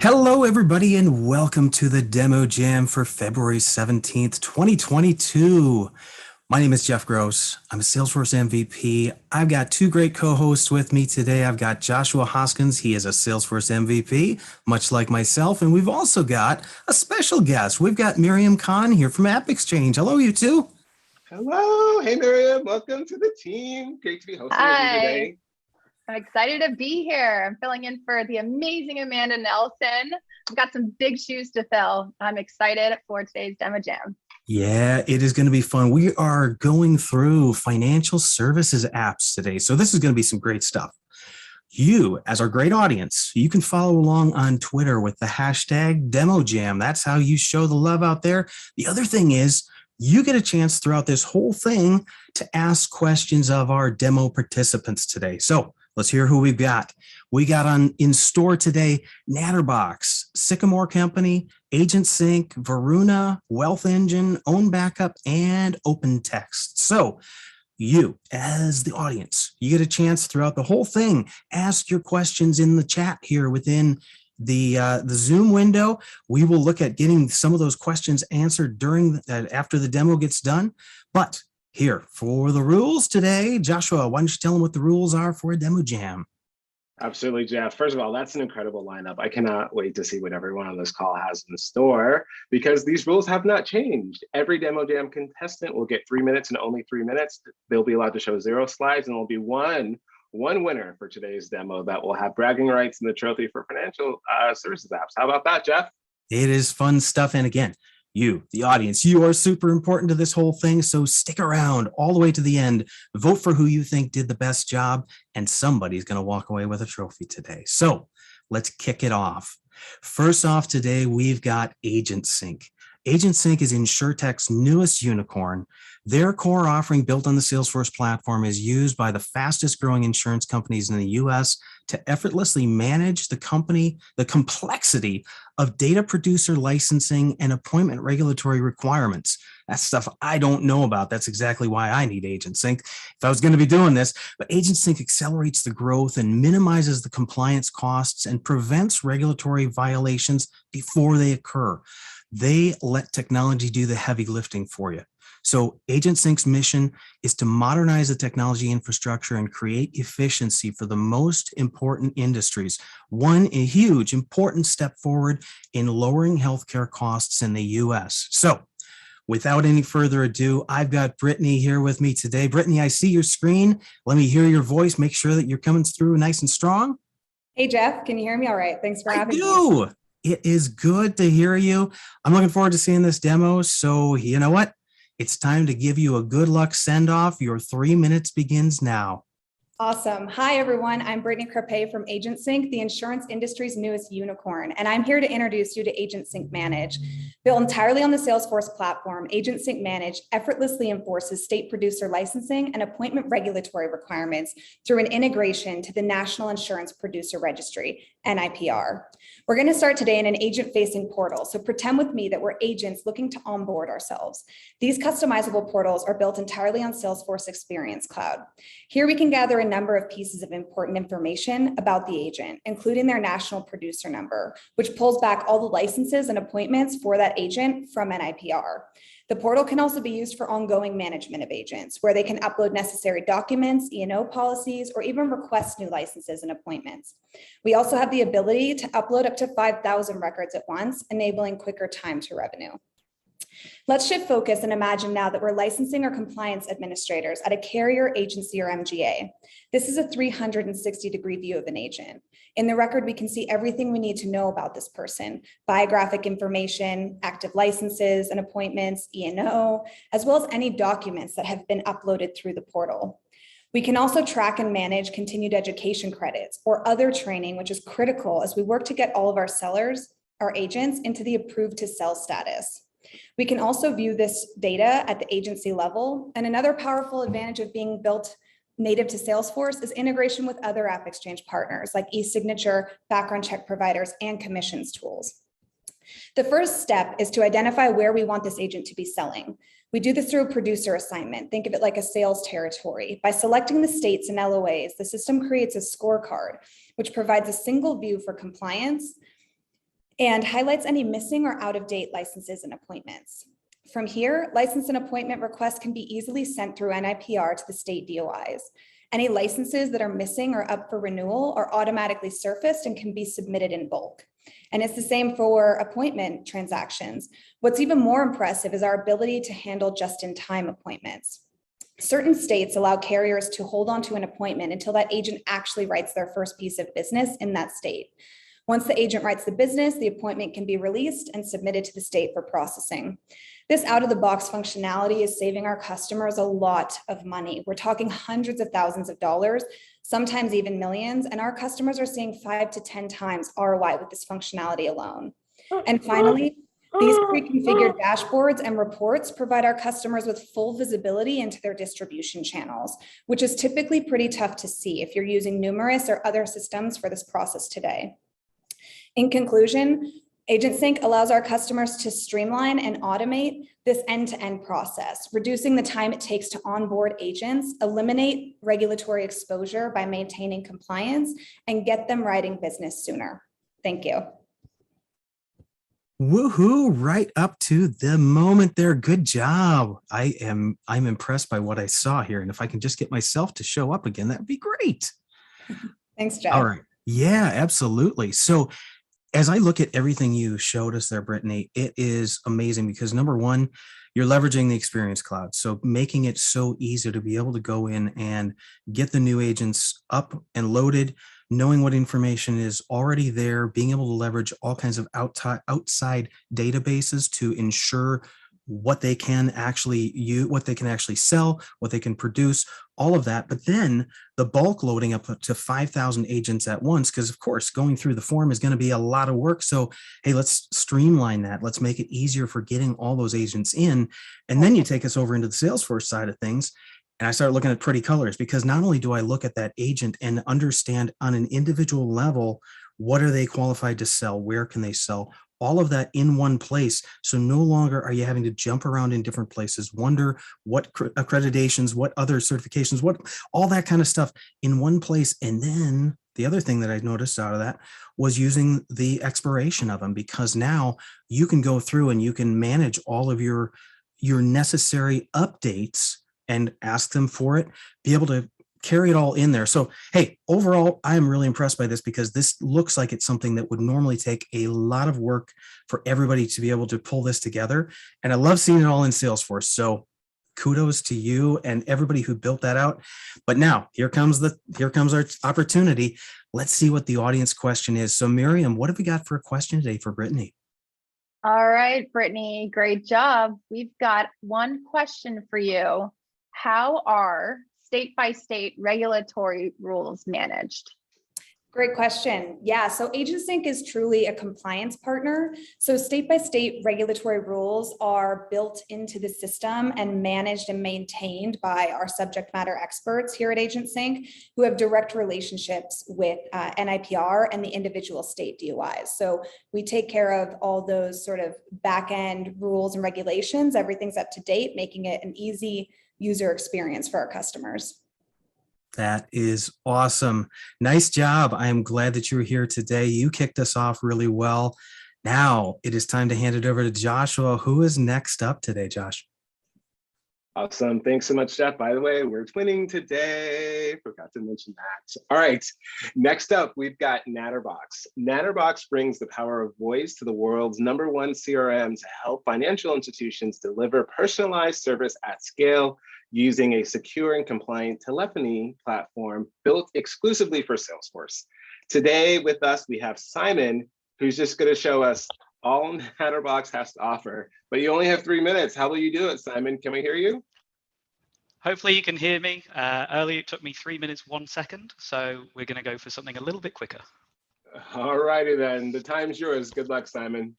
Hello, everybody, and welcome to the Demo Jam for February 17th, 2022. My name is Jeff Gross. I'm a Salesforce MVP. I've got two great co-hosts with me today. I've got Joshua Hoskins. He is a Salesforce MVP, much like myself. And we've also got a special guest. We've got Miriam Khan here from AppExchange. Hello, you two. Hello. Hey, Miriam. Welcome to the team. Great to be hosting with you today. I'm excited to be here. I'm filling in for the amazing Amanda Nelson. I've got some big shoes to fill. I'm excited for today's Demo Jam. Yeah, it is going to be fun. We are going through financial services apps today. So this is going to be some great stuff. You, as our great audience, you can follow along on Twitter with the hashtag DemoJam. That's how you show the love out there. The other thing is, you get a chance throughout this whole thing to ask questions of our demo participants today. So let's hear who we've got. We got in store today, Natterbox, Sycamore Company, AgentSync, Veruna, WealthEngine, OwnBackup, and OpenText. So you, as the audience, you get a chance throughout the whole thing. Ask your questions in the chat here within the Zoom window. We will look at getting some of those questions answered after the demo gets done. But here for the rules today, Joshua, why don't you tell them what the rules are for a Demo Jam? Absolutely, Jeff. First of all, that's an incredible lineup. I cannot wait to see what everyone on this call has in store because these rules have not changed. Every Demo Jam contestant will get 3 minutes and only 3 minutes. They'll be allowed to show 0 slides, and there'll be one winner for today's demo that will have bragging rights and the trophy for financial services apps. How about that, Jeff? It is fun stuff. And again, you, the audience, you are super important to this whole thing. So stick around all the way to the end. Vote for who you think did the best job, and somebody's going to walk away with a trophy today. So let's kick it off. First off today, we've got AgentSync. AgentSync is InsurTech's newest unicorn. Their core offering built on the Salesforce platform is used by the fastest growing insurance companies in the US to effortlessly manage the complexity of data producer licensing and appointment regulatory requirements. That's stuff I don't know about. That's exactly why I need AgentSync if I was going to be doing this. But AgentSync accelerates the growth and minimizes the compliance costs and prevents regulatory violations before they occur. They let technology do the heavy lifting for you. So AgentSync's mission is to modernize the technology infrastructure and create efficiency for the most important industries. A huge important step forward in lowering healthcare costs in the US. So without any further ado, I've got Brittany here with me today. Brittany, I see your screen. Let me hear your voice. Make sure that you're coming through nice and strong. Hey, Jeff, can you hear me all right? Thanks for having me. I do. It is good to hear you. I'm looking forward to seeing this demo. So you know what? It's time to give you a good luck send off. Your 3 minutes begins now. Awesome. Hi, everyone. I'm Brittany Crepay from AgentSync, the insurance industry's newest unicorn, and I'm here to introduce you to AgentSync Manage. Built entirely on the Salesforce platform, AgentSync Manage effortlessly enforces state producer licensing and appointment regulatory requirements through an integration to the National Insurance Producer Registry, NIPR. We're going to start today in an agent-facing portal, so pretend with me that we're agents looking to onboard ourselves. These customizable portals are built entirely on Salesforce Experience Cloud. Here we can gather a number of pieces of important information about the agent, including their national producer number, which pulls back all the licenses and appointments for that agent from NIPR. The portal can also be used for ongoing management of agents, where they can upload necessary documents, E&O policies, or even request new licenses and appointments. We also have the ability to upload up to 5,000 records at once, enabling quicker time to revenue. Let's shift focus and imagine now that we're licensing or compliance administrators at a carrier, agency, or MGA. This is a 360-degree view of an agent. In the record, we can see everything we need to know about this person: biographic information, active licenses and appointments, E&O, as well as any documents that have been uploaded through the portal. We can also track and manage continued education credits or other training, which is critical as we work to get all of our sellers, our agents, into the approved to sell status. We can also view this data at the agency level. And another powerful advantage of being built native to Salesforce is integration with other AppExchange partners like e-signature, background check providers, and commissions tools. The first step is to identify where we want this agent to be selling. We do this through a producer assignment. Think of it like a sales territory. By selecting the states and LOAs, the system creates a scorecard, which provides a single view for compliance, and highlights any missing or out-of-date licenses and appointments. From here, license and appointment requests can be easily sent through NIPR to the state DOIs. Any licenses that are missing or up for renewal are automatically surfaced and can be submitted in bulk. And it's the same for appointment transactions. What's even more impressive is our ability to handle just-in-time appointments. Certain states allow carriers to hold on to an appointment until that agent actually writes their first piece of business in that state. Once the agent writes the business, the appointment can be released and submitted to the state for processing. This out-of-the-box functionality is saving our customers a lot of money. We're talking hundreds of thousands of dollars, sometimes even millions, and our customers are seeing 5 to 10 times ROI with this functionality alone. And finally, these pre-configured dashboards and reports provide our customers with full visibility into their distribution channels, which is typically pretty tough to see if you're using numerous or other systems for this process today. In conclusion, AgentSync allows our customers to streamline and automate this end-to-end process, reducing the time it takes to onboard agents, eliminate regulatory exposure by maintaining compliance, and get them writing business sooner. Thank you. Woohoo, right up to the moment there. Good job. I'm impressed by what I saw here. And if I can just get myself to show up again, that'd be great. Thanks, Jeff. All right. Yeah, absolutely. So as I look at everything you showed us there, Brittany, it is amazing because number one, you're leveraging the Experience Cloud. So making it so easy to be able to go in and get the new agents up and loaded, knowing what information is already there, being able to leverage all kinds of outside databases to ensure what they can actually use, what they can actually sell, what they can produce, all of that. But then the bulk loading up to 5,000 agents at once, because of course, going through the form is going to be a lot of work. So, hey, let's streamline that. Let's make it easier for getting all those agents in. And then you take us over into the Salesforce side of things. And I start looking at pretty colors because not only do I look at that agent and understand on an individual level, what are they qualified to sell? Where can they sell? All of that in one place. So no longer are you having to jump around in different places, wonder what accreditations, what other certifications, what all that kind of stuff in one place. And then the other thing that I noticed out of that was using the expiration of them, because now you can go through and you can manage all of your necessary updates and ask them for it, be able to carry it all in there. So, hey, overall, I am really impressed by this because this looks like it's something that would normally take a lot of work for everybody to be able to pull this together. And I love seeing it all in Salesforce. So kudos to you and everybody who built that out. But now here comes our opportunity. Let's see what the audience question is. So Miriam, what have we got for a question today for Brittany? All right, Brittany, great job. We've got one question for you. How are state-by-state regulatory rules managed? Great question. Yeah, so AgentSync is truly a compliance partner. So state-by-state regulatory rules are built into the system and managed and maintained by our subject matter experts here at AgentSync, who have direct relationships with NIPR and the individual state DOIs. So we take care of all those sort of back-end rules and regulations. Everything's up to date, making it an easy user experience for our customers. That is awesome. Nice job. I am glad that you were here today. You kicked us off really well. Now it is time to hand it over to Joshua. Who is next up today, Josh? Awesome. Thanks so much, Jeff. By the way, we're twinning today. Forgot to mention that. All right. Next up, we've got Natterbox. Natterbox brings the power of voice to the world's #1 CRM to help financial institutions deliver personalized service at scale using a secure and compliant telephony platform built exclusively for Salesforce. Today with us, we have Simon, who's just going to show us all Natterbox has to offer, but you only have 3 minutes. How will you do it, Simon? Can we hear you? Hopefully you can hear me. Earlier it took me 3 minutes, 1 second. So we're going to go for something a little bit quicker. All righty then. The time's yours. Good luck, Simon.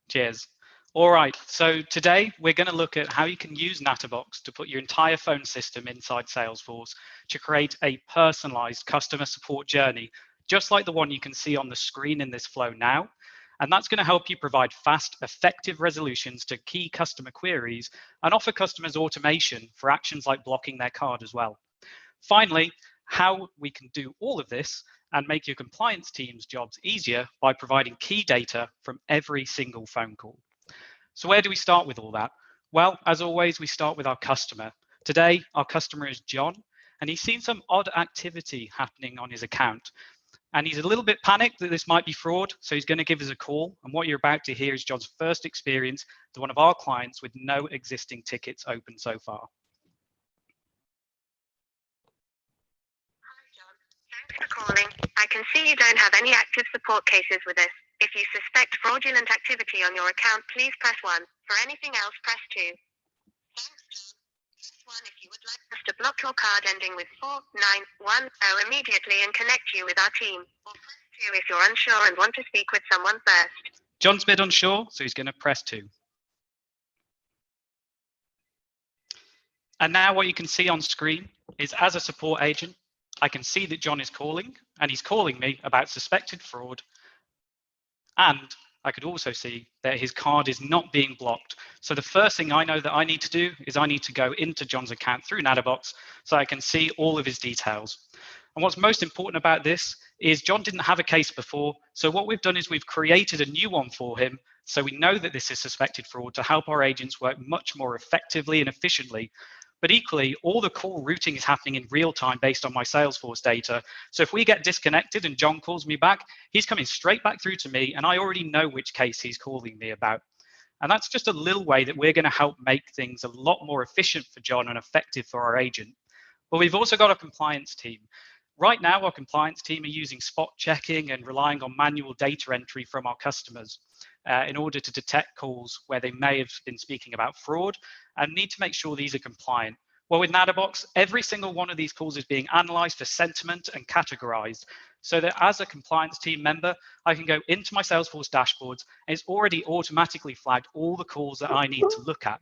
Cheers. All right. So today we're going to look at how you can use Natterbox to put your entire phone system inside Salesforce to create a personalized customer support journey, just like the one you can see on the screen in this flow now. And that's going to help you provide fast, effective resolutions to key customer queries and offer customers automation for actions like blocking their card as well. Finally, how we can do all of this and make your compliance team's jobs easier by providing key data from every single phone call. So where do we start with all that? Well, as always, we start with our customer. Today, our customer is John, and he's seen some odd activity happening on his account. And he's a little bit panicked that this might be fraud, so he's going to give us a call. And what you're about to hear is John's first experience to one of our clients with no existing tickets open so far. Hi, John. Thanks for calling. I can see you don't have any active support cases with us. If you suspect fraudulent activity on your account, please press 1. For anything else, press 2. Thanks, John. Press 1 if you would like us to block your card ending with 4910 immediately and connect you with our team. Or press 2 if you're unsure and want to speak with someone first. John's a bit unsure, so he's going to press 2. And now what you can see on screen is, as a support agent, I can see that John is calling, and he's calling me about suspected fraud. And I could also see that his card is not being blocked. So the first thing I know that I need to do is I need to go into John's account through Natterbox so I can see all of his details. And what's most important about this is John didn't have a case before. So what we've done is we've created a new one for him. So we know that this is suspected fraud to help our agents work much more effectively and efficiently. But equally, all the call routing is happening in real time based on my Salesforce data. So if we get disconnected and John calls me back, he's coming straight back through to me, and I already know which case he's calling me about. And that's just a little way that we're going to help make things a lot more efficient for John and effective for our agent. But we've also got a compliance team. Right now, our compliance team are using spot checking and relying on manual data entry from our customers in order to detect calls where they may have been speaking about fraud and need to make sure these are compliant. Well, with Natterbox, every single one of these calls is being analyzed for sentiment and categorized so that as a compliance team member, I can go into my Salesforce dashboards and it's already automatically flagged all the calls that I need to look at.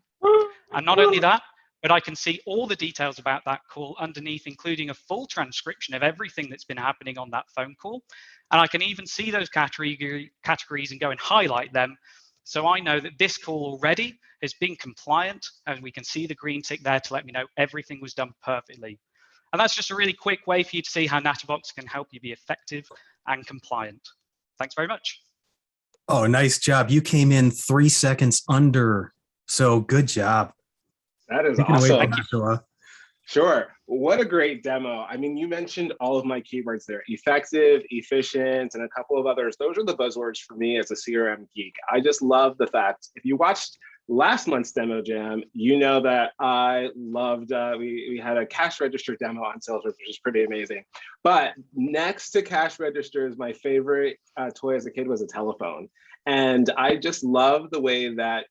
And not only that, but I can see all the details about that call underneath, including a full transcription of everything that's been happening on that phone call. And I can even see those categories and go and highlight them. So I know that this call already has been compliant, and we can see the green tick there to let me know everything was done perfectly. And that's just a really quick way for you to see how Natterbox can help you be effective and compliant. Thanks very much. Oh, nice job. You came in 3 seconds under. So good job. That is Take it away, awesome. Joshua. Sure. What a great demo. I mean, you mentioned all of my keywords there: effective, efficient, and a couple of others. Those are the buzzwords for me as a CRM geek. I just love the fact, if you watched last month's demo jam, you know that I loved, we had a cash register demo on Salesforce, which is pretty amazing. But next to cash registers, my favorite toy as a kid was a telephone. And I just love the way that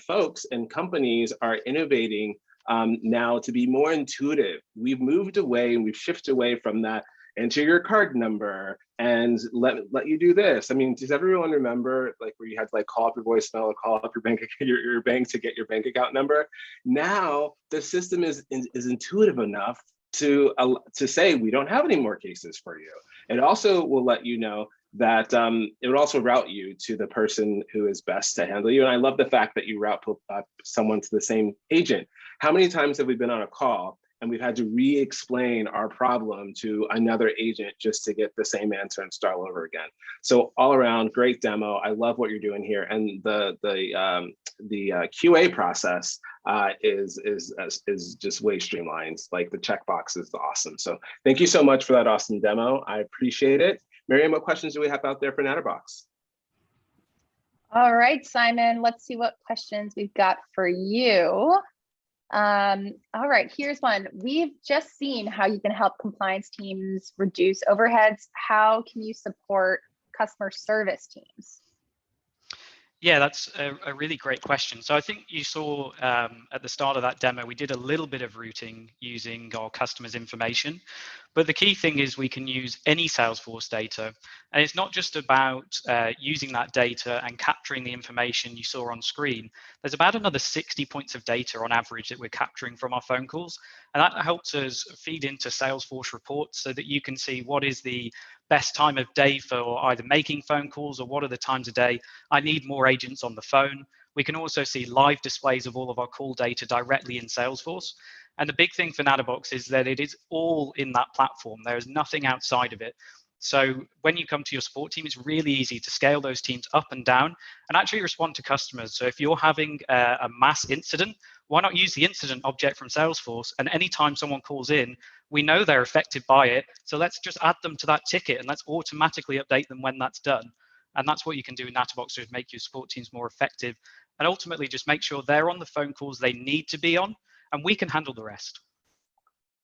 folks and companies are innovating now to be more intuitive. We've moved away and we've shifted away from that. Enter your card number and let you do this. I mean, does everyone remember like where you had to like call up your voicemail or call up your bank to get your bank account number? Now the system is intuitive enough to say we don't have any more cases for you. It also will let you know that it would also route you to the person who is best to handle you. And I love the fact that you route someone to the same agent. How many times have we been on a call and we've had to re-explain our problem to another agent just to get the same answer and start all over again? So all around, great demo. I love what you're doing here. And the QA process is just way streamlined. Like the checkbox is awesome. So thank you so much for that awesome demo. I appreciate it. Miriam, what questions do we have out there for Natterbox? All right, Simon, let's see what questions we've got for you. All right, here's one. We've just seen how you can help compliance teams reduce overheads. How can you support customer service teams? Yeah, that's a really great question. So I think you saw at the start of that demo, we did a little bit of routing using our customers' information. But the key thing is we can use any Salesforce data. And it's not just about using that data and capturing the information you saw on screen. There's about another 60 points of data on average that we're capturing from our phone calls. And that helps us feed into Salesforce reports so that you can see what is the best time of day for either making phone calls or what are the times of day I need more agents on the phone. We can also see live displays of all of our call data directly in Salesforce. And the big thing for Natterbox is that it is all in that platform. There is nothing outside of it. So when you come to your support team, it's really easy to scale those teams up and down and actually respond to customers. So if you're having a mass incident, why not use the incident object from Salesforce? And anytime someone calls in, we know they're affected by it. So let's just add them to that ticket and let's automatically update them when that's done. And that's what you can do in Natterbox to make your support teams more effective and ultimately just make sure they're on the phone calls they need to be on, and we can handle the rest.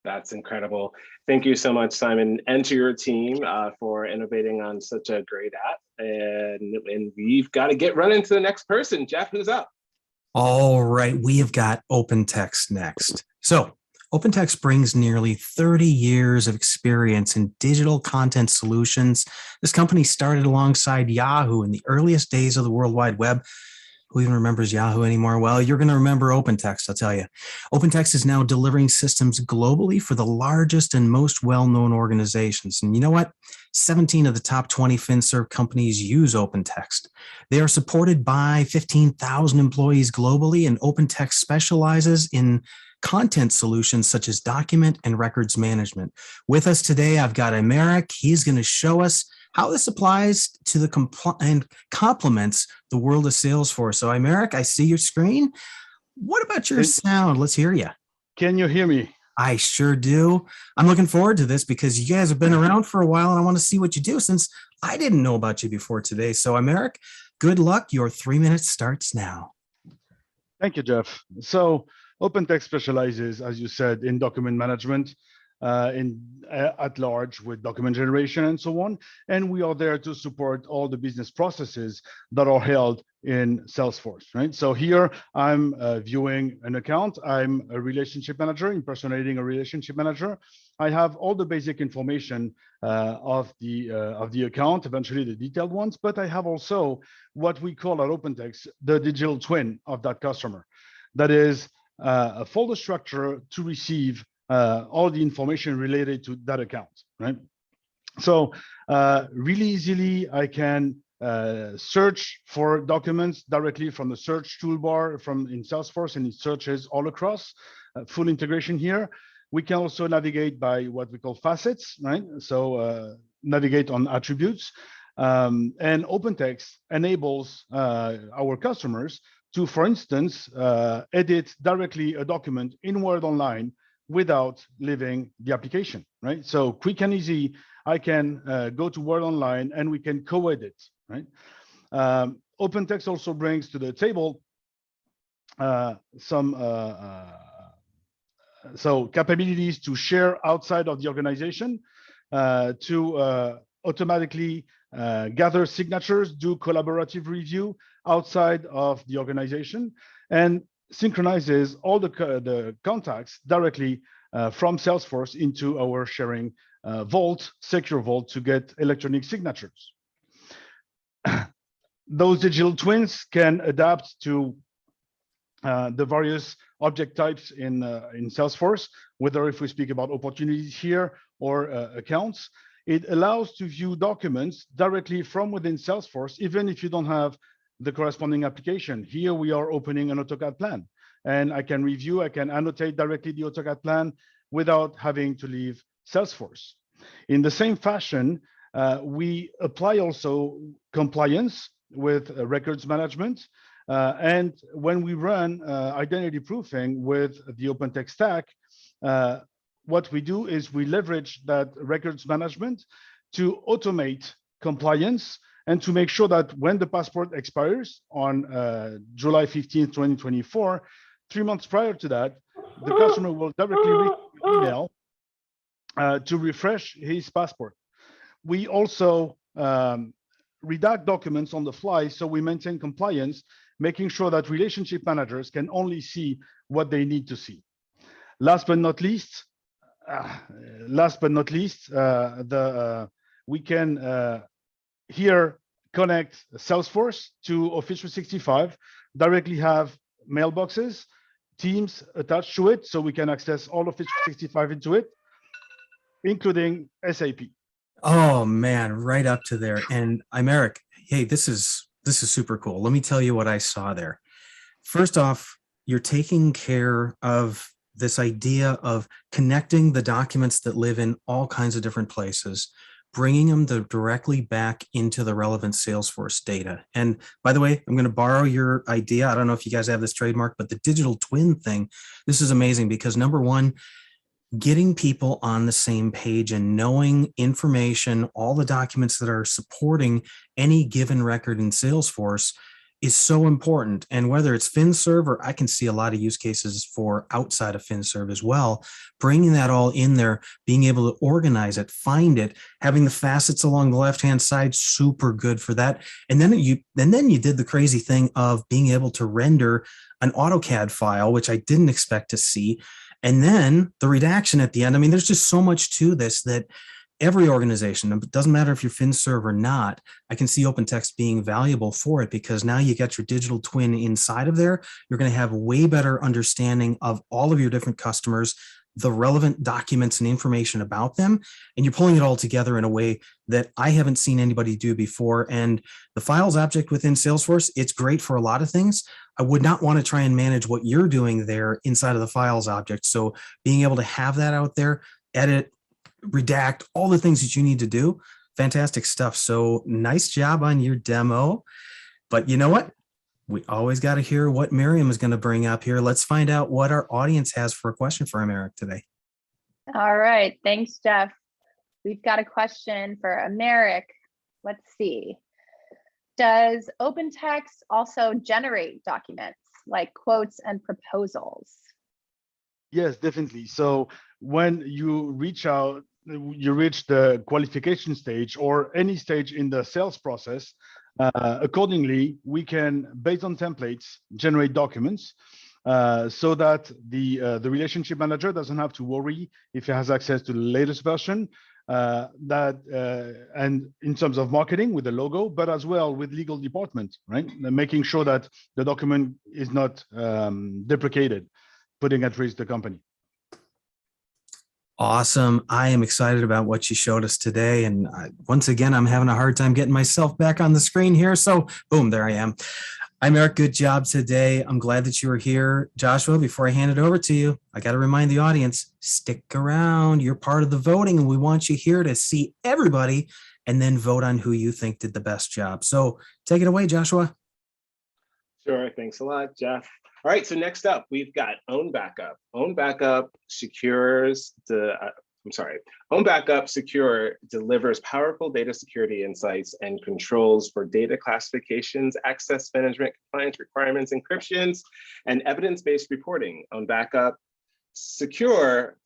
That's incredible. Thank you so much, Simon, and to your team for innovating on such a great app. And we've got to get running to the next person. Jeff, who's up? All right, we have got OpenText next. So OpenText brings nearly 30 years of experience in digital content solutions. This company started alongside Yahoo in the earliest days of the World Wide Web. Who even remembers Yahoo anymore? Well, you're going to remember OpenText, I'll tell you. OpenText is now delivering systems globally for the largest and most well-known organizations. And you know what? 17 of the top 20 FinServ companies use OpenText. They are supported by 15,000 employees globally, and OpenText specializes in content solutions such as document and records management. With us today, I've got Emeric. He's going to show us how this applies to the and complements the world of Salesforce. So, Emeric, I see your screen. What about your sound? Let's hear you. Can you hear me? I sure do. I'm looking forward to this because you guys have been around for a while and I want to see what you do since I didn't know about you before today. So, Emeric, good luck. Your 3 minutes starts now. Thank you, Jeff. So OpenText specializes, as you said, in document management, at large with document generation and so on. And we are there to support all the business processes that are held in Salesforce, right? So here I'm viewing an account. I'm a relationship manager, impersonating a relationship manager. I have all the basic information of the account, eventually the detailed ones, but I have also what we call at OpenText the digital twin of that customer. That is a folder structure to receive all the information related to that account, right? So really easily, I can search for documents directly from the search toolbar in Salesforce, and it searches all across, full integration here. We can also navigate by what we call facets, right? So navigate on attributes. And OpenText enables our customers to, for instance, edit directly a document in Word Online without leaving the application, right? So quick and easy, I can go to Word Online and we can co-edit, right? OpenText also brings to the table some capabilities to share outside of the organization, to automatically gather signatures, do collaborative review outside of the organization, and synchronizes all the contacts directly from Salesforce into our sharing vault, secure vault, to get electronic signatures. Those digital twins can adapt to the various object types in Salesforce, whether if we speak about opportunities here or accounts. It allows to view documents directly from within Salesforce, even if you don't have the corresponding application. Here we are opening an AutoCAD plan, and I can review, I can annotate directly the AutoCAD plan without having to leave Salesforce. In the same fashion, we apply also compliance with records management. And when we run identity proofing with the OpenText stack, what we do is we leverage that records management to automate compliance and to make sure that when the passport expires on July 15th, 2024, 3 months prior to that, the customer will directly receive an email to refresh his passport. We also redact documents on the fly, so we maintain compliance, making sure that relationship managers can only see what they need to see. Last but not least, we can here connect Salesforce to Office 365, directly have mailboxes, Teams attached to it, so we can access all Office 365 into it, including SAP. Oh man, right up to there. And Emeric, hey, this is super cool. Let me tell you what I saw there. First off, you're taking care of this idea of connecting the documents that live in all kinds of different places bringing them directly back into the relevant Salesforce data. And by the way, I'm going to borrow your idea. I don't know if you guys have this trademark, but the digital twin thing, this is amazing because number one, getting people on the same page and knowing information, all the documents that are supporting any given record in Salesforce is so important. And whether it's FinServ or I can see a lot of use cases for outside of FinServ as well, bringing that all in there, being able to organize it, find it, having the facets along the left-hand side, super good for that. And then you did the crazy thing of being able to render an AutoCAD file, which I didn't expect to see. And then the redaction at the end. I mean, there's just so much to this that every organization, it doesn't matter if you're FinServ or not, I can see OpenText being valuable for it because now you get your digital twin inside of there. You're going to have way better understanding of all of your different customers, the relevant documents and information about them, and you're pulling it all together in a way that I haven't seen anybody do before. And the files object within Salesforce, it's great for a lot of things. I would not want to try and manage what you're doing there inside of the files object. So being able to have that out there, edit, redact, all the things that you need to do, fantastic stuff. So nice job on your demo. But you know what? We always got to hear what Miriam is going to bring up here. Let's find out what our audience has for a question for Americ today. All right. Thanks, Jeff. We've got a question for Americ. Let's see. Does OpenText also generate documents like quotes and proposals? Yes, definitely. So when you reach the qualification stage or any stage in the sales process, accordingly, we can, based on templates, generate documents so that the relationship manager doesn't have to worry if he has access to the latest version. And in terms of marketing with the logo, but as well with legal department, right? Making sure that the document is not deprecated, putting at risk the company. Awesome. I am excited about what you showed us today. And once again, I'm having a hard time getting myself back on the screen here. So boom, there I am. I'm Eric. Good job today. I'm glad that you were here. Joshua, before I hand it over to you, I got to remind the audience, stick around. You're part of the voting and we want you here to see everybody and then vote on who you think did the best job. So take it away, Joshua. Sure. Thanks a lot, Jeff. All right, so next up, we've got OwnBackup. OwnBackup secures OwnBackup Secure delivers powerful data security insights and controls for data classifications, access management, compliance requirements, encryptions, and evidence-based reporting. OwnBackup Secure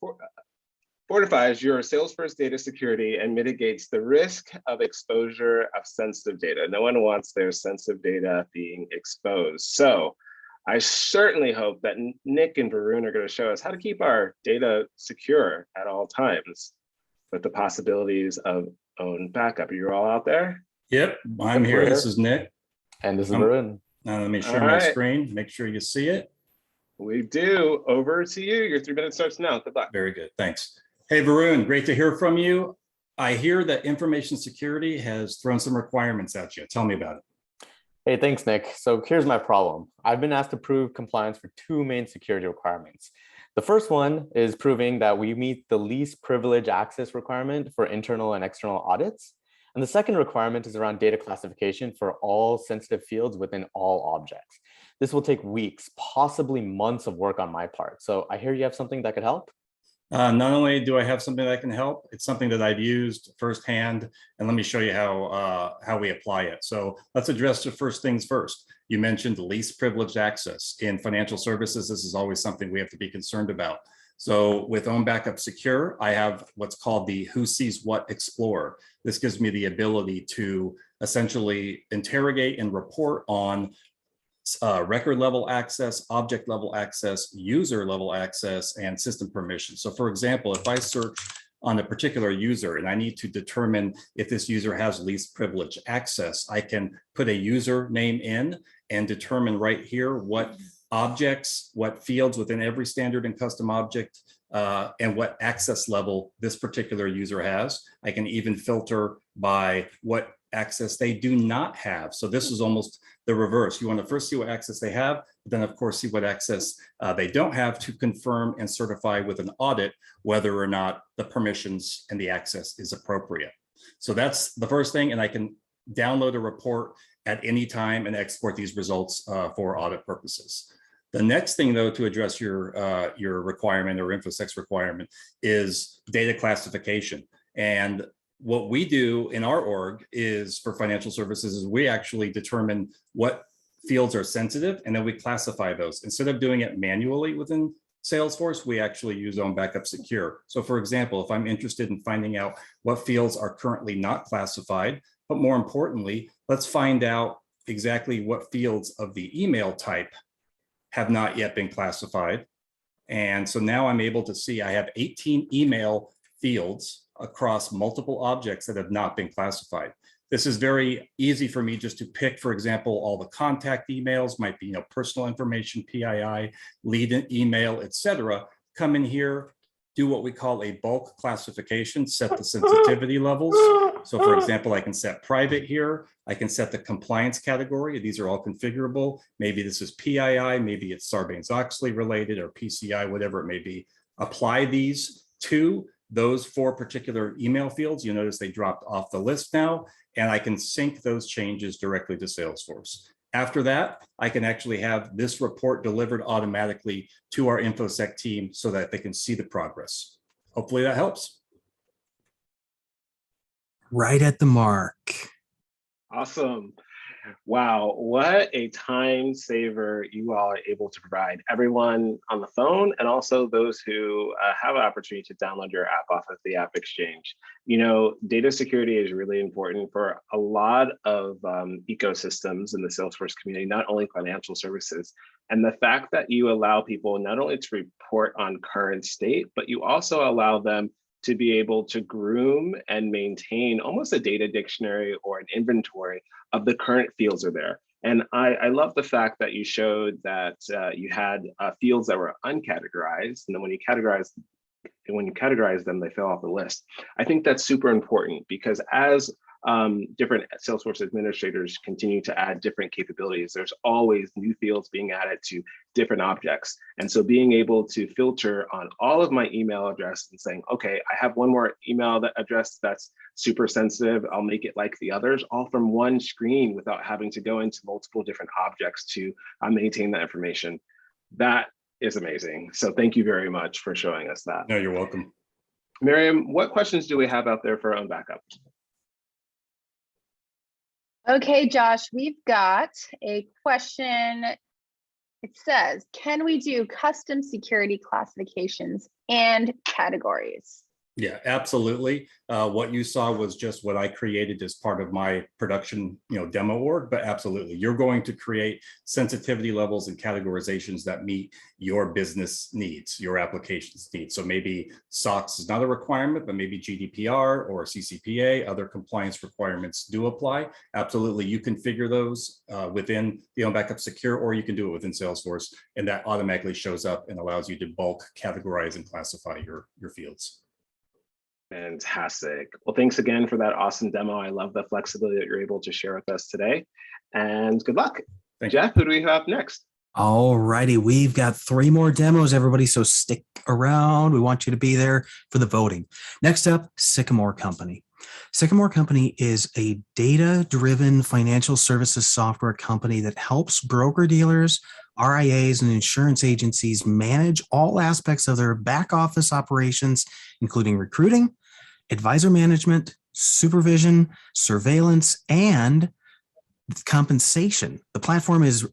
fortifies your Salesforce data security and mitigates the risk of exposure of sensitive data. No one wants their sensitive data being exposed. So I certainly hope that Nick and Veruna are going to show us how to keep our data secure at all times with the possibilities of OwnBackup. Are you all out there? Yep, I'm here. This is Nick. And this is Veruna. Now let me share my screen, make sure you see it. We do. Over to you. Your 3 minutes starts now. Good luck. Very good. Thanks. Hey, Veruna, great to hear from you. I hear that information security has thrown some requirements at you. Tell me about it. Hey, thanks, Nick. So here's my problem. I've been asked to prove compliance for 2 main security requirements. The first one is proving that we meet the least privilege access requirement for internal and external audits. And the second requirement is around data classification for all sensitive fields within all objects. This will take weeks, possibly months of work on my part. So I hear you have something that could help. Not only do I have something that can help, it's something that I've used firsthand, and let me show you how we apply it. So let's address the first things first. You mentioned least privileged access. In financial services, this is always something we have to be concerned about. So with OwnBackup Secure, I have what's called the Who Sees What Explorer. This gives me the ability to essentially interrogate and report on record level access, object level access, user level access, and system permission. So for example, if I search on a particular user and I need to determine if this user has least privilege access, I can put a user name in and determine right here what objects, what fields within every standard and custom object, and what access level this particular user has. I can even filter by what access they do not have. So this is almost the reverse. You want to first see what access they have, but then of course see what access they don't have to confirm and certify with an audit whether or not the permissions and the access is appropriate. So that's the first thing. And I can download a report at any time and export these results for audit purposes. The next thing, though, to address your requirement or InfoSec requirement is data classification. And what we do in our org is for financial services is we actually determine what fields are sensitive, and then we classify those. Instead of doing it manually within Salesforce, we actually use OwnBackup Secure. So for example, if I'm interested in finding out what fields are currently not classified, but more importantly, let's find out exactly what fields of the email type have not yet been classified. And so now I'm able to see I have 18 email fields across multiple objects that have not been classified. This is very easy for me just to pick, for example, all the contact emails, might be personal information, PII, lead email, etc. Come in here, do what we call a bulk classification, set the sensitivity levels. So for example, I can set private here. I can set the compliance category. These are all configurable. Maybe this is PII, maybe it's Sarbanes-Oxley related or PCI, whatever it may be. Apply these to those 4 particular email fields. You notice they dropped off the list now, and I can sync those changes directly to Salesforce. After that, I can actually have this report delivered automatically to our InfoSec team so that they can see the progress. Hopefully that helps. Right at the mark. Awesome. Wow, what a time saver you all are able to provide everyone on the phone, and also those who have an opportunity to download your app off of the AppExchange. Data security is really important for a lot of ecosystems in the Salesforce community, not only financial services. And the fact that you allow people not only to report on current state, but you also allow them to be able to groom and maintain almost a data dictionary or an inventory of the current fields are there. And I love the fact that you showed that you had fields that were uncategorized, and then when you categorize them, they fell off the list. I think that's super important because as different Salesforce administrators continue to add different capabilities, there's always new fields being added to different objects. And so being able to filter on all of my email address and saying, okay, I have one more email address that's super sensitive, I'll make it like the others, all from one screen without having to go into multiple different objects to maintain that information. That is amazing. So thank you very much for showing us that. No, you're welcome. Miriam, what questions do we have out there for OwnBackup? Okay, Josh, we've got a question. It says, can we do custom security classifications and categories? Yeah, absolutely. What you saw was just what I created as part of my production, demo org, but absolutely. You're going to create sensitivity levels and categorizations that meet your business needs, your application's needs. So maybe SOX is not a requirement, but maybe GDPR or CCPA, other compliance requirements do apply. Absolutely, you configure those within the OwnBackup Secure, or you can do it within Salesforce, and that automatically shows up and allows you to bulk categorize and classify your fields. Fantastic. Well, thanks again for that awesome demo. I love the flexibility that you're able to share with us today. And good luck. Jeff, who do we have next? All righty, we've got 3 more demos, everybody, so stick around. We want you to be there for the voting. Next up, Sycamore Company. Sycamore Company is a data-driven financial services software company that helps broker-dealers, RIAs, and insurance agencies manage all aspects of their back office operations, including recruiting, advisor management, supervision, surveillance, and compensation. The platform is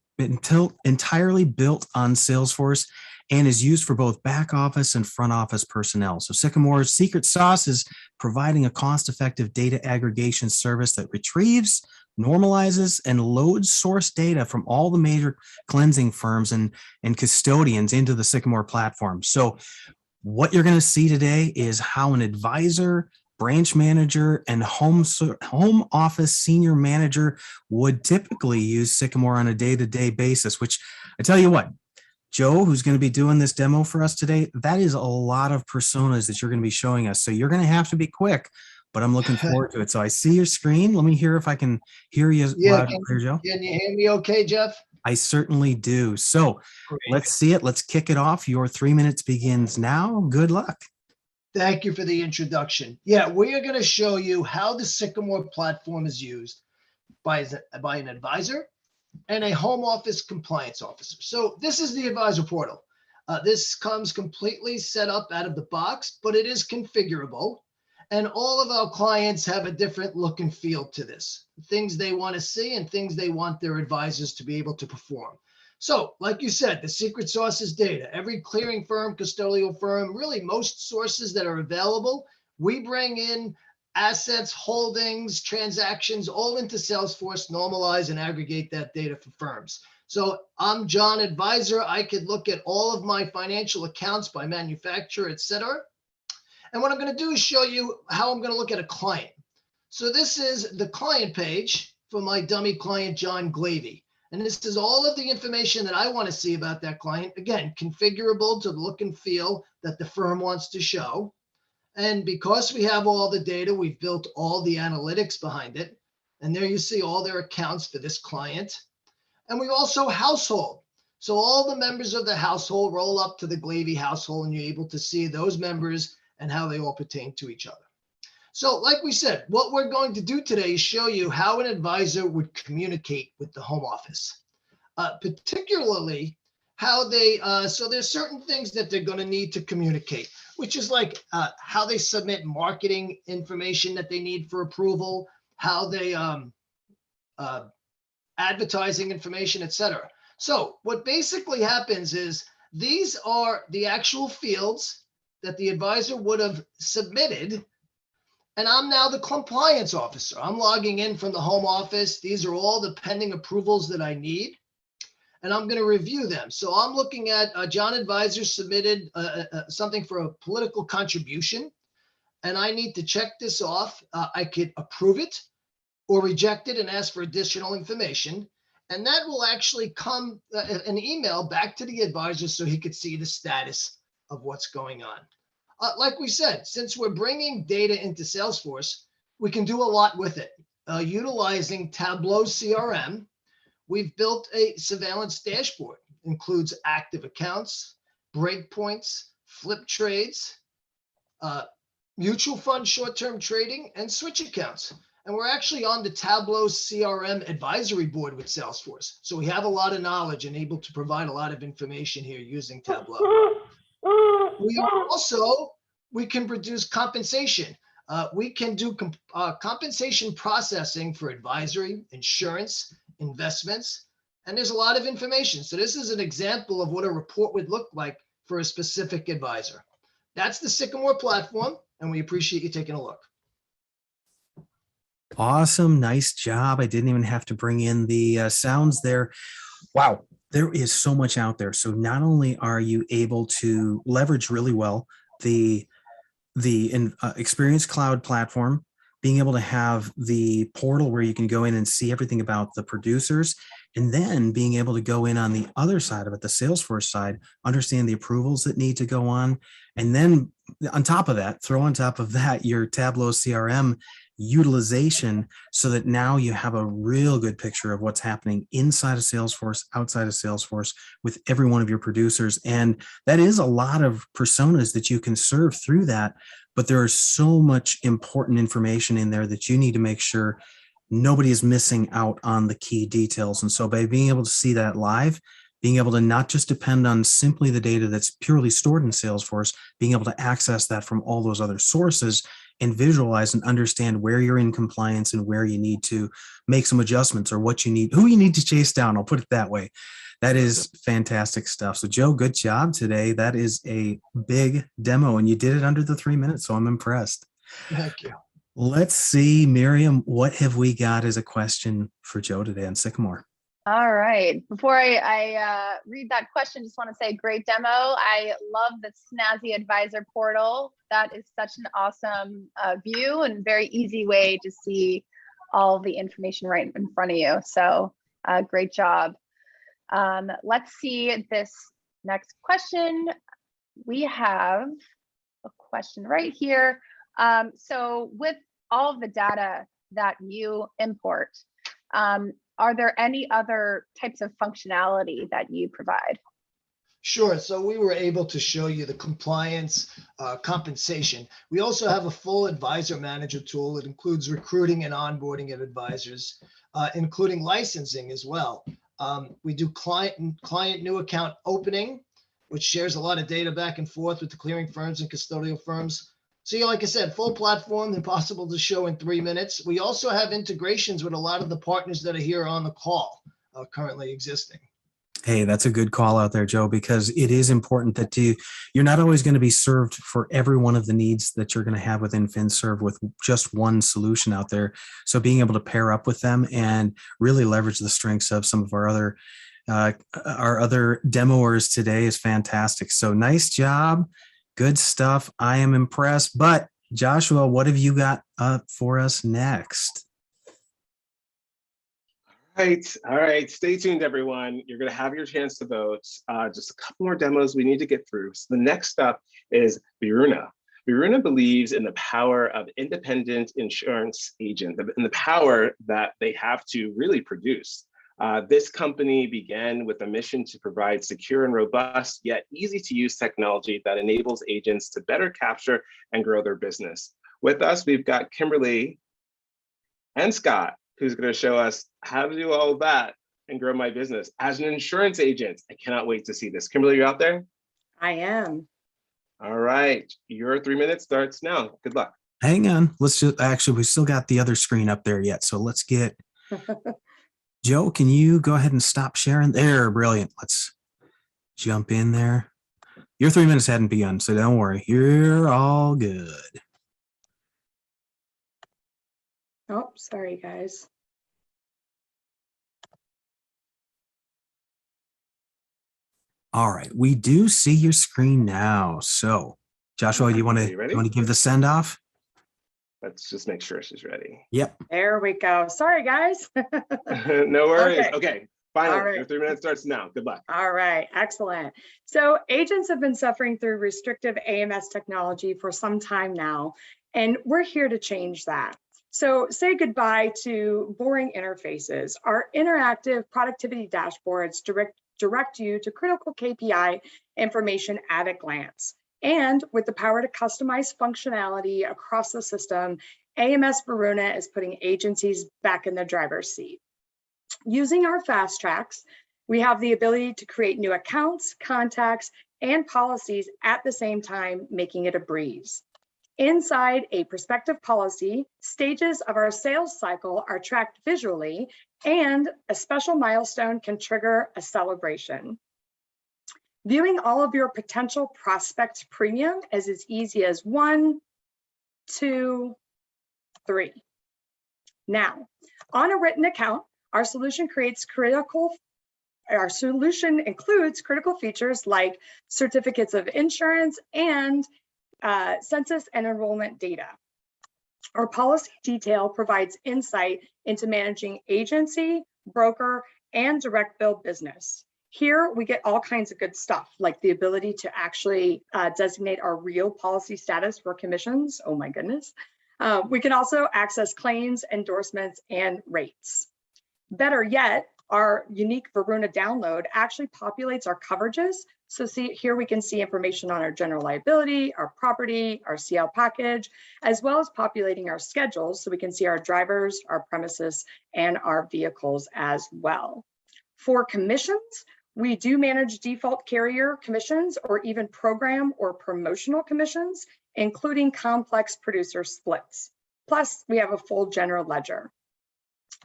entirely built on Salesforce and is used for both back office and front office personnel. So Sycamore's secret sauce is providing a cost-effective data aggregation service that retrieves, normalizes, and loads source data from all the major cleansing firms and custodians into the Sycamore platform. So what you're going to see today is how an advisor, branch manager, and home office senior manager would typically use Sycamore on a day-to-day basis, which I tell you what, Joe, who's going to be doing this demo for us today, that is a lot of personas that you're going to be showing us. So you're going to have to be quick, but I'm looking forward to it. So I see your screen. Let me hear if I can hear you loud and clear, Joe. Can you hear me okay, Jeff? I certainly do. So Great. let's see it. Let's kick it off. Your 3 minutes begins now. Good luck. Thank you for the introduction. Yeah, we are going to show you how the Sycamore platform is used by an advisor and a home office compliance officer. So this is the advisor portal. This comes completely set up out of the box, but it is configurable. And all of our clients have a different look and feel to this, things they want to see and things they want their advisors to be able to perform. So like you said, the secret sauce is data. Every clearing firm, custodial firm, really most sources that are available, we bring in assets, holdings, transactions, all into Salesforce, normalize and aggregate that data for firms. So I'm John, advisor. I could look at all of my financial accounts by manufacturer, et cetera. And what I'm going to do is show you how I'm going to look at a client. So this is the client page for my dummy client, John Glavy. And this is all of the information that I want to see about that client. Again, configurable to the look and feel that the firm wants to show. And because we have all the data, we've built all the analytics behind it. And there you see all their accounts for this client. And we also household. So all the members of the household roll up to the Glavy household, and you're able to see those members and how they all pertain to each other. So like we said, what we're going to do today is show you how an advisor would communicate with the home office, particularly how they, so there's certain things that they're going to need to communicate, which is like how they submit marketing information that they need for approval, how they advertising information, et cetera. So what basically happens is these are the actual fields that the advisor would have submitted. And I'm now the compliance officer. I'm logging in from the home office. These are all the pending approvals that I need, and I'm going to review them. So I'm looking at John Advisor submitted something for a political contribution, and I need to check this off. I could approve it or reject it and ask for additional information. And that will actually come an email back to the advisor so he could see the status of what's going on. Like we said, since we're bringing data into Salesforce, we can do a lot with it. Utilizing Tableau CRM, we've built a surveillance dashboard. Includes active accounts, breakpoints, flip trades, mutual fund short-term trading, and switch accounts. And we're actually on the Tableau CRM advisory board with Salesforce. So we have a lot of knowledge and able to provide a lot of information here using Tableau. We can produce compensation. We can do compensation processing for advisory, insurance, investments, and there's a lot of information. So this is an example of what a report would look like for a specific advisor. That's the Sycamore platform, and we appreciate you taking a look. Awesome. Nice job. I didn't even have to bring in the sounds there. Wow. There is so much out there. So not only are you able to leverage really well the Experience Cloud platform, being able to have the portal where you can go in and see everything about the producers, and then being able to go in on the other side of it, the Salesforce side, understand the approvals that need to go on. And then on top of that, throw on top of that your Tableau CRM utilization, so that now you have a real good picture of what's happening inside of Salesforce, outside of Salesforce, with every one of your producers. And that is a lot of personas that you can serve through that, but there is so much important information in there that you need to make sure nobody is missing out on the key details. And so by being able to see that live, being able to not just depend on simply the data that's purely stored in Salesforce, being able to access that from all those other sources and visualize and understand where you're in compliance and where you need to make some adjustments, or what you need, who you need to chase down. I'll put it that way. That is fantastic stuff. So Joe, good job today. That is a big demo, and you did it under the 3 minutes. So I'm impressed. Thank you. Let's see, Miriam, what have we got as a question for Joe today on Sycamore? All right. Before I read that question, just want to say great demo. I love the Snazzy Advisor portal. That is such an awesome view and very easy way to see all the information right in front of you. So great job. Let's see this next question. We have a question right here. So with all of the data that you import, are there any other types of functionality that you provide? Sure. So we were able to show you the compliance compensation. We also have a full advisor manager tool that includes recruiting and onboarding of advisors, including licensing as well. We do client new account opening, which shares a lot of data back and forth with the clearing firms and custodial firms. So yeah, like I said, full platform, impossible to show in 3 minutes. We also have integrations with a lot of the partners that are here on the call currently existing. Hey, that's a good call out there, Joe, because it is important that you're not always going to be served for every one of the needs that you're going to have within FinServe with just one solution out there. So being able to pair up with them and really leverage the strengths of some of our other demoers today is fantastic. So nice job. Good stuff. I am impressed. But Joshua, what have you got for us next? All right. Stay tuned, everyone. You're going to have your chance to vote. Just a couple more demos we need to get through. So the next up is Veruna. Veruna believes in the power of independent insurance agent and the power that they have to really produce. This company began with a mission to provide secure and robust, yet easy to use technology that enables agents to better capture and grow their business. With us, we've got Kimberly and Scott, who's going to show us how to do all of that and grow my business as an insurance agent. I cannot wait to see this. Kimberly, you out there? I am. All right. Your 3 minutes starts now. Good luck. Hang on. Let's just actually, we still got the other screen up there yet. So let's get Joe, can you go ahead and stop sharing? There, brilliant. Let's jump in there. Your 3 minutes hadn't begun, so don't worry. You're all good. Oh, sorry, guys. All right, we do see your screen now. So, Joshua, do you want to give the send off? Let's just make sure she's ready. Yep. There we go. Sorry, guys. No worries. Okay. Finally, right. your 3 minutes starts now. Good luck. All right, excellent. So agents have been suffering through restrictive AMS technology for some time now, and we're here to change that. So say goodbye to boring interfaces. Our interactive productivity dashboards direct you to critical KPI information at a glance. And with the power to customize functionality across the system, AMS Veruna is putting agencies back in the driver's seat. Using our fast tracks, we have the ability to create new accounts, contacts, and policies at the same time, making it a breeze. Inside a prospective policy, stages of our sales cycle are tracked visually, and a special milestone can trigger a celebration. Viewing all of your potential prospect premium is as easy as 1, 2, 3. Now, on a written account, our solution includes critical features like certificates of insurance and census and enrollment data. Our policy detail provides insight into managing agency, broker, and direct bill business. Here, we get all kinds of good stuff, like the ability to actually designate our real policy status for commissions. Oh my goodness. We can also access claims, endorsements, and rates. Better yet, our unique Veruna download actually populates our coverages. So here we can see information on our general liability, our property, our CL package, as well as populating our schedules so we can see our drivers, our premises, and our vehicles as well. For commissions, we do manage default carrier commissions or even program or promotional commissions, including complex producer splits. Plus, we have a full general ledger.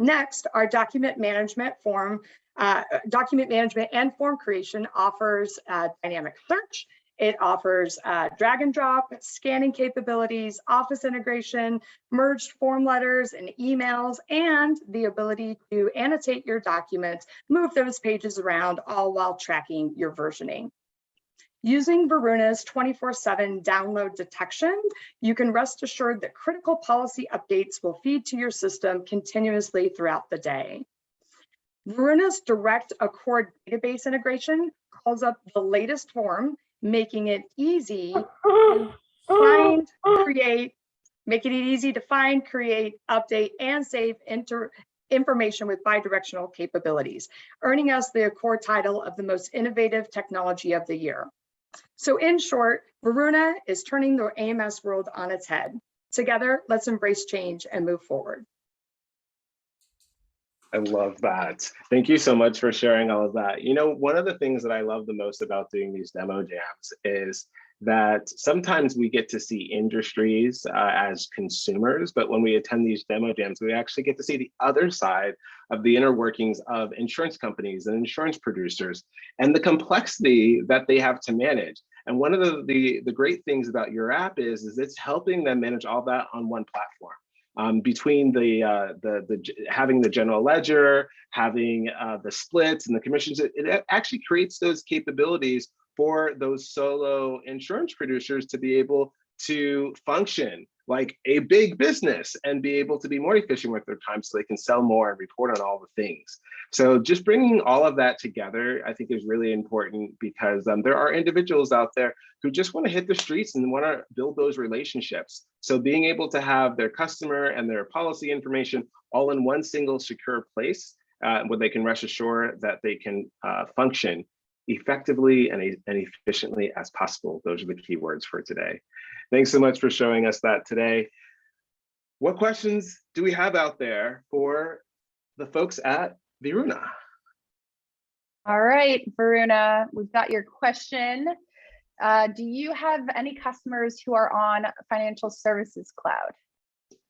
Next, our document management and form creation offers dynamic search. It offers drag and drop, scanning capabilities, office integration, merged form letters and emails, and the ability to annotate your documents, move those pages around, all while tracking your versioning. Using Veruna's 24/7 download detection, you can rest assured that critical policy updates will feed to your system continuously throughout the day. Veruna's direct accord database integration calls up the latest form, making it easy to find, create, update, and save information with bidirectional capabilities, earning us the Accord title of the most innovative technology of the year. So in short, Veruna is turning the AMS world on its head. Together, let's embrace change and move forward. I love that. Thank you so much for sharing all of that. You know, one of the things that I love the most about doing these demo jams is that sometimes we get to see industries as consumers, but when we attend these demo jams, we actually get to see the other side of the inner workings of insurance companies and insurance producers and the complexity that they have to manage. And one of the great things about your app is it's helping them manage all that on one platform. Between having the general ledger, having the splits and the commissions, it actually creates those capabilities for those solo insurance producers to be able to function like a big business and be able to be more efficient with their time so they can sell more and report on all the things. So just bringing all of that together, I think is really important because there are individuals out there who just want to hit the streets and want to build those relationships. So being able to have their customer and their policy information all in one single secure place where they can rest assured that they can function effectively and efficiently as possible. Those are the key words for today. Thanks so much for showing us that today. What questions do we have out there for the folks at Veruna? All right, Veruna, we've got your question. Do you have any customers who are on Financial Services Cloud?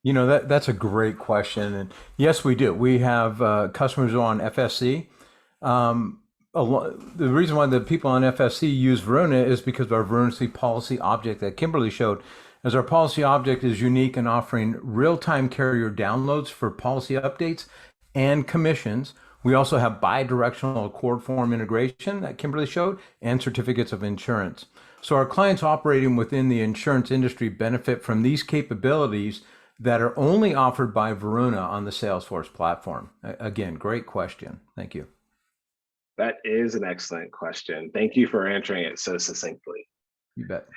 You know, that's a great question. And yes, we do. We have customers who are on FSC. The reason why the people on FSC use Veruna is because of our Veruna policy object that Kimberly showed, as our policy object is unique in offering real-time carrier downloads for policy updates and commissions. We also have bi-directional Accord form integration that Kimberly showed and certificates of insurance. So our clients operating within the insurance industry benefit from these capabilities that are only offered by Veruna on the Salesforce platform. Again, great question. Thank you. That is an excellent question. Thank you for answering it so succinctly. You bet.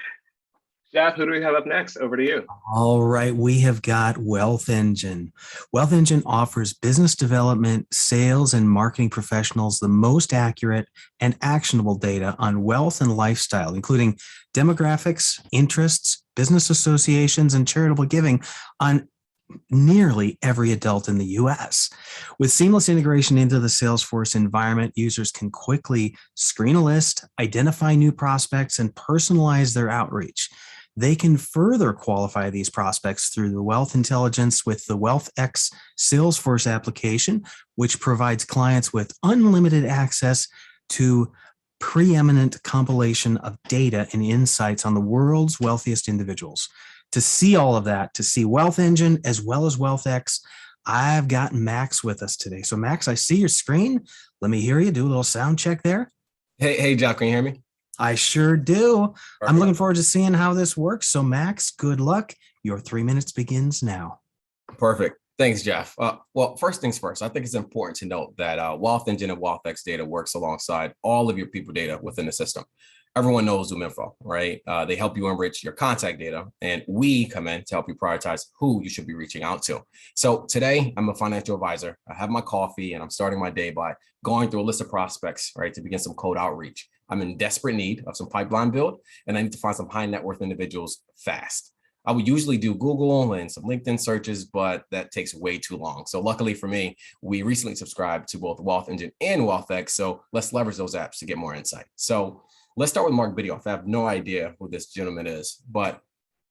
Jeff, who do we have up next? Over to you. All right, we have got WealthEngine. WealthEngine offers business development, sales, and marketing professionals the most accurate and actionable data on wealth and lifestyle, including demographics, interests, business associations, and charitable giving on nearly every adult in the US. With seamless integration into the Salesforce environment, users can quickly screen a list, identify new prospects, and personalize their outreach. They can further qualify these prospects through the wealth intelligence with the Wallfx Salesforce application, which provides clients with unlimited access to preeminent compilation of data and insights on the world's wealthiest individuals. To see all of that, to see WealthEngine as well as Wallfx, I've got Max with us today. So Max, I see your screen. Let me hear you do a little sound check there. Hey, Jack, can you hear me? I sure do. Perfect. I'm looking forward to seeing how this works. So Max, good luck. Your 3 minutes begins now. Perfect. Thanks, Jeff. Well, first things first, I think it's important to note that WealthEngine and Wallfx data works alongside all of your people data within the system. Everyone knows ZoomInfo, right? They help you enrich your contact data, and we come in to help you prioritize who you should be reaching out to. So today, I'm a financial advisor. I have my coffee, and I'm starting my day by going through a list of prospects, right, to begin some cold outreach. I'm in desperate need of some pipeline build, and I need to find some high net worth individuals fast. I would usually do Google and some LinkedIn searches, but that takes way too long. So luckily for me, we recently subscribed to both WealthEngine and Wallfx. So let's leverage those apps to get more insight. So let's start with Mark Bidioff. I have no idea who this gentleman is, but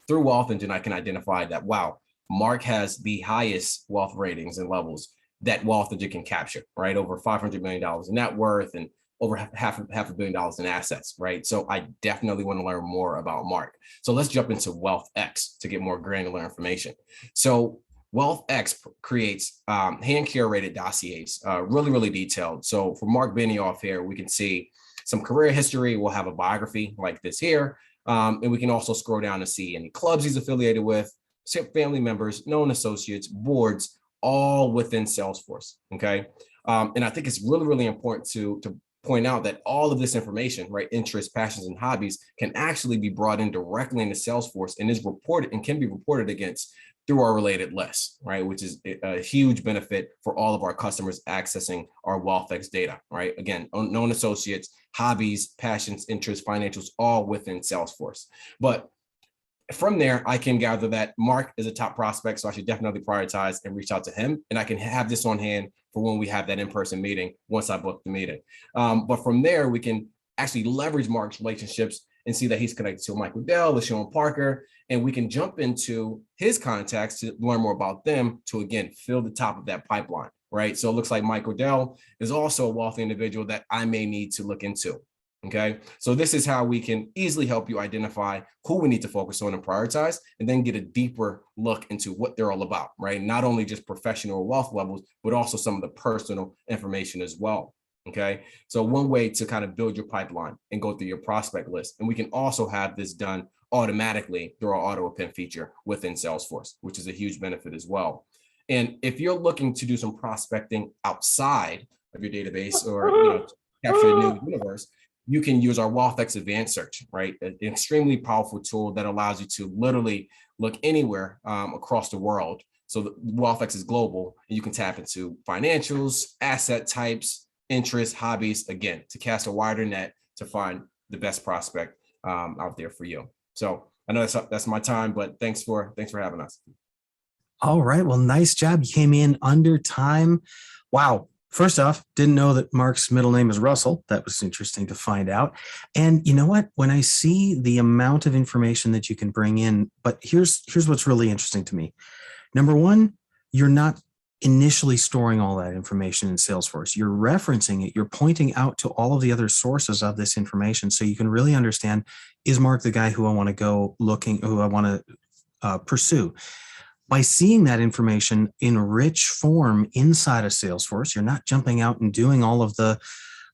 through WealthEngine, I can identify that, wow, Mark has the highest wealth ratings and levels that WealthEngine can capture, right? Over $500 million in net worth and over half $500 million in assets, right? So I definitely want to learn more about Mark. So let's jump into WealthX to get more granular information. So WealthX creates hand-curated dossiers, really detailed. So for Mark Benioff here, we can see some career history. We'll have a biography like this here. And we can also scroll down to see any clubs he's affiliated with, family members, known associates, boards, all within Salesforce, okay? And I think it's really important to point out that all of this information, right, interests, passions, and hobbies can actually be brought in directly into Salesforce and is reported and can be reported against through our related list, right? Which is a huge benefit for all of our customers accessing our Wallfx data, right? Again, known associates, hobbies, passions, interests, financials, all within Salesforce. But from there, I can gather that Mark is a top prospect, so I should definitely prioritize and reach out to him. And I can have this on hand for when we have that in-person meeting once I book the meeting. But from there, we can actually leverage Mark's relationships and see that he's connected to Michael Dell, LaShawn Parker, and we can jump into his contacts to learn more about them to, again, fill the top of that pipeline, right? So it looks like Michael Dell is also a wealthy individual that I may need to look into. Okay, so this is how we can easily help you identify who we need to focus on and prioritize, and then get a deeper look into what they're all about, right? Not only just professional wealth levels, but also some of the personal information as well. Okay, so one way to kind of build your pipeline and go through your prospect list. And we can also have this done automatically through our auto append feature within Salesforce, which is a huge benefit as well. And if you're looking to do some prospecting outside of your database or capture a new universe, you can use our Wallfx Advanced Search, right? An extremely powerful tool that allows you to literally look anywhere across the world. So the Wallfx is global, and you can tap into financials, asset types, interests, hobbies, again, to cast a wider net to find the best prospect out there for you. So I know that's my time, but thanks for having us. All right. Well, nice job. You came in under time. Wow. First off, didn't know that Mark's middle name is Russell. That was interesting to find out. And you know what? When I see the amount of information that you can bring in, but here's what's really interesting to me. Number one, you're not initially storing all that information in Salesforce. You're referencing it. You're pointing out to all of the other sources of this information so you can really understand, is Mark the guy who I want to go looking, who I want to pursue? By seeing that information in rich form inside of Salesforce, you're not jumping out and doing all of the,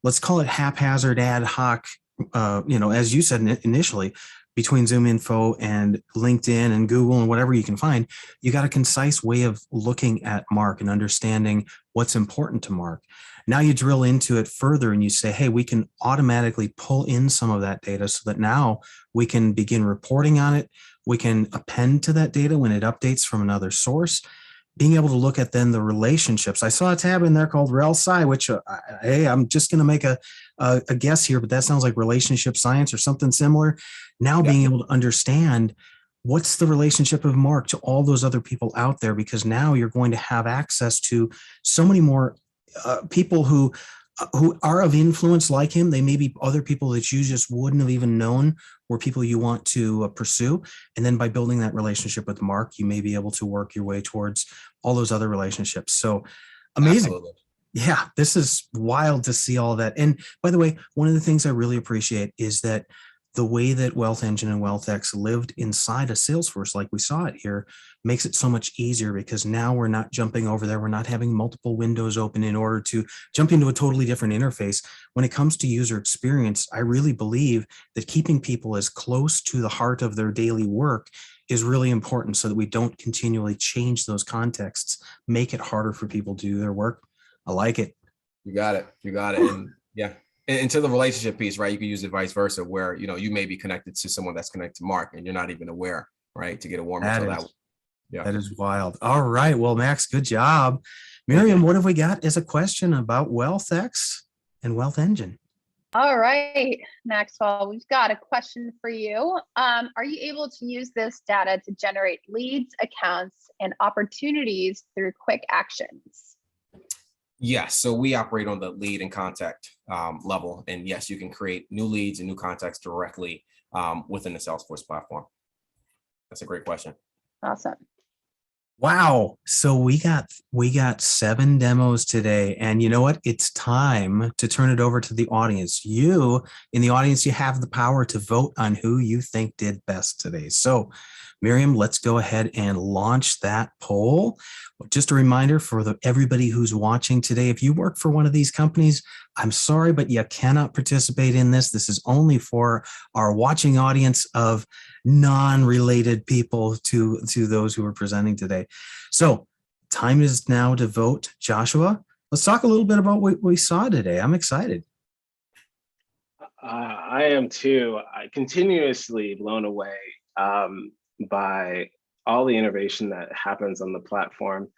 let's call it haphazard, ad hoc, as you said initially, between ZoomInfo and LinkedIn and Google and whatever you can find. You got a concise way of looking at Mark and understanding what's important to Mark. Now you drill into it further and you say, hey, we can automatically pull in some of that data so that now we can begin reporting on it. We can append to that data when it updates from another source, being able to look at then the relationships. I saw a tab in there called RelSci, which, hey, I'm just going to make a guess here, but that sounds like relationship science or something similar. Now being able to understand what's the relationship of Mark to all those other people out there, because now you're going to have access to so many more people who are of influence like him. They may be other people that you just wouldn't have even known were people you want to pursue. And then by building that relationship with Mark, you may be able to work your way towards all those other relationships. So amazing. Absolutely. Yeah, this is wild to see all that. And by the way, one of the things I really appreciate is that the way that WealthEngine and WealthX lived inside of Salesforce, like we saw it here, makes it so much easier, because now we're not jumping over there. We're not having multiple windows open in order to jump into a totally different interface. When it comes to user experience, I really believe that keeping people as close to the heart of their daily work is really important, so that we don't continually change those contexts, make it harder for people to do their work. I like it. You got it. And yeah. And to the relationship piece, right? You can use it vice versa, where, you may be connected to someone that's connected to Mark and you're not even aware, right? To get a warmer. That is wild. All right. Well, Max, good job. Miriam, what have we got as a question about WealthX and WealthEngine? All right, Maxwell, we've got a question for you. Are you able to use this data to generate leads, accounts, and opportunities through quick actions? Yes, so we operate on the lead and contact level. And yes, you can create new leads and new contacts directly within the Salesforce platform. That's a great question. Awesome. Wow. So we got 7 demos today, and you know what? It's time to turn it over to the audience. You in the audience, you have the power to vote on who you think did best today. So Miriam, let's go ahead and launch that poll. Just a reminder for everybody who's watching today, if you work for one of these companies, I'm sorry, but you cannot participate in this. This is only for our watching audience of non-related people to those who are presenting today. So time is now to vote. Joshua, let's talk a little bit about what we saw today. I'm excited. I am too. I continuously blown away by all the innovation that happens on the platform.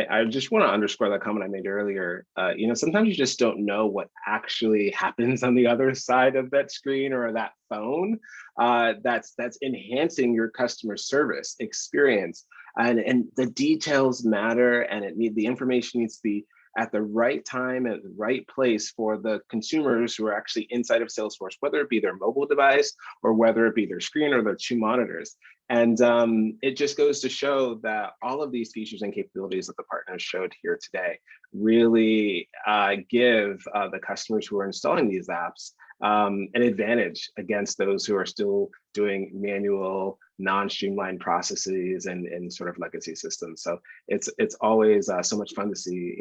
I just want to underscore that comment I made earlier. Sometimes you just don't know what actually happens on the other side of that screen or that phone. That's enhancing your customer service experience, and the details matter, and the information needs to be at the right time, at the right place for the consumers who are actually inside of Salesforce, whether it be their mobile device or whether it be their screen or their 2 monitors. And it just goes to show that all of these features and capabilities that the partners showed here today really give the customers who are installing these apps an advantage against those who are still doing manual, non-streamlined processes and sort of legacy systems. So it's always so much fun to see,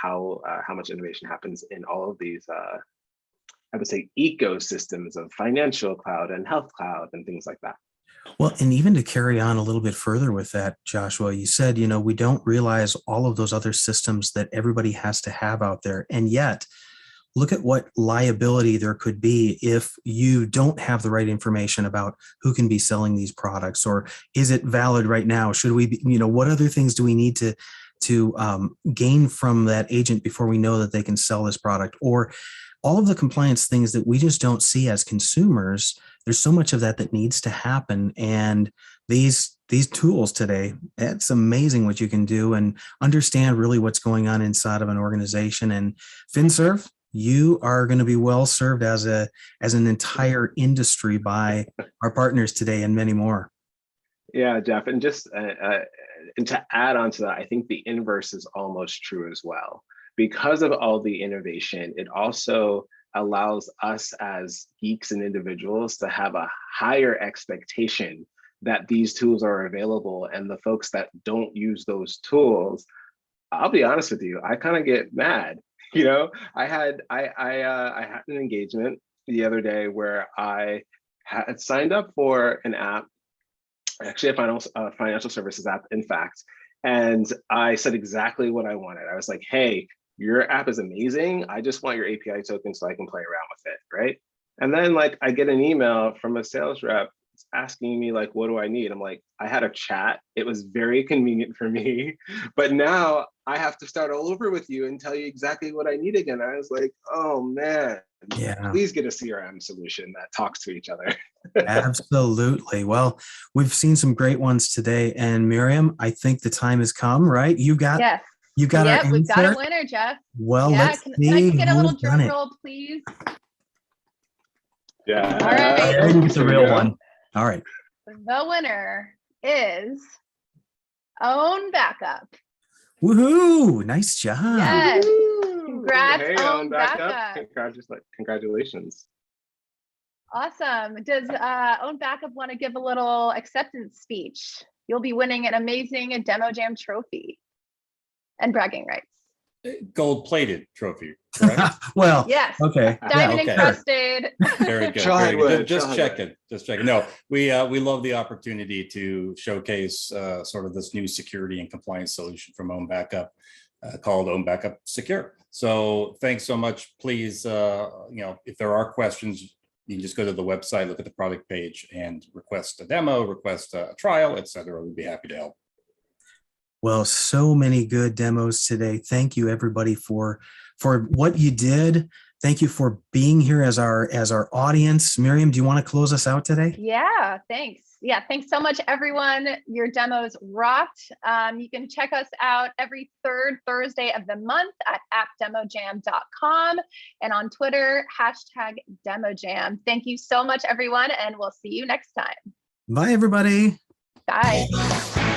how much innovation happens in all of these, I would say, ecosystems of financial cloud and health cloud and things like that. Well, and even to carry on a little bit further with that, Joshua, you said, we don't realize all of those other systems that everybody has to have out there. And yet, look at what liability there could be if you don't have the right information about who can be selling these products, or is it valid right now? Should we be, what other things do we need to gain from that agent before we know that they can sell this product? Or all of the compliance things that we just don't see as consumers. There's so much of that needs to happen. And these tools today, it's amazing what you can do and understand really what's going on inside of an organization. And FinServ, you are going to be well served as an entire industry by our partners today and many more. Yeah, Jeff, and just and to add on to that, I think the inverse is almost true as well. Because of all the innovation, it also allows us as geeks and individuals to have a higher expectation that these tools are available, and the folks that don't use those tools, I'll be honest with you, I kind of get mad. I had an engagement the other day where I had signed up for an app, actually a financial services app, in fact, and I said exactly what I wanted. I was like, hey, your app is amazing. I just want your API token so I can play around with it, right? And then I get an email from a sales rep asking me what do I need? I'm like, I had a chat. It was very convenient for me, but now I have to start all over with you and tell you exactly what I need again. I was like, oh man, yeah, please get a CRM solution that talks to each other. Absolutely. Well, we've seen some great ones today, and Miriam, I think the time has come, right? You got Yes. You got Yep, our we've got answer? a winner, Jeff. Well, yeah, let's can see I get a little who's done drum it. roll, please? Yeah. All right. I didn't get the real one. All right. The winner is OwnBackup. Woohoo! Nice job. Yes. Woo-hoo. Congrats, Hey, OwnBackup. Congratulations. Awesome. Does OwnBackup want to give a little acceptance speech? You'll be winning an amazing Demo Jam trophy and bragging rights. Gold-plated trophy, correct? Well, yes. Okay. Diamond okay. encrusted. Very good. Try Very good. wood, Just try checking. Just checking. No, we love the opportunity to showcase sort of this new security and compliance solution from OwnBackup called OwnBackup Secure. So thanks so much. Please, if there are questions, you can just go to the website, look at the product page, and request a demo, request a trial, etc. We'd be happy to help. Well, so many good demos today. Thank you, everybody, for what you did. Thank you for being here as our audience. Miriam, do you want to close us out today? Yeah, thanks. Yeah, thanks so much, everyone. Your demos rocked. You can check us out every third Thursday of the month at appdemojam.com and on Twitter, #DemoJam. Thank you so much, everyone, and we'll see you next time. Bye, everybody. Bye.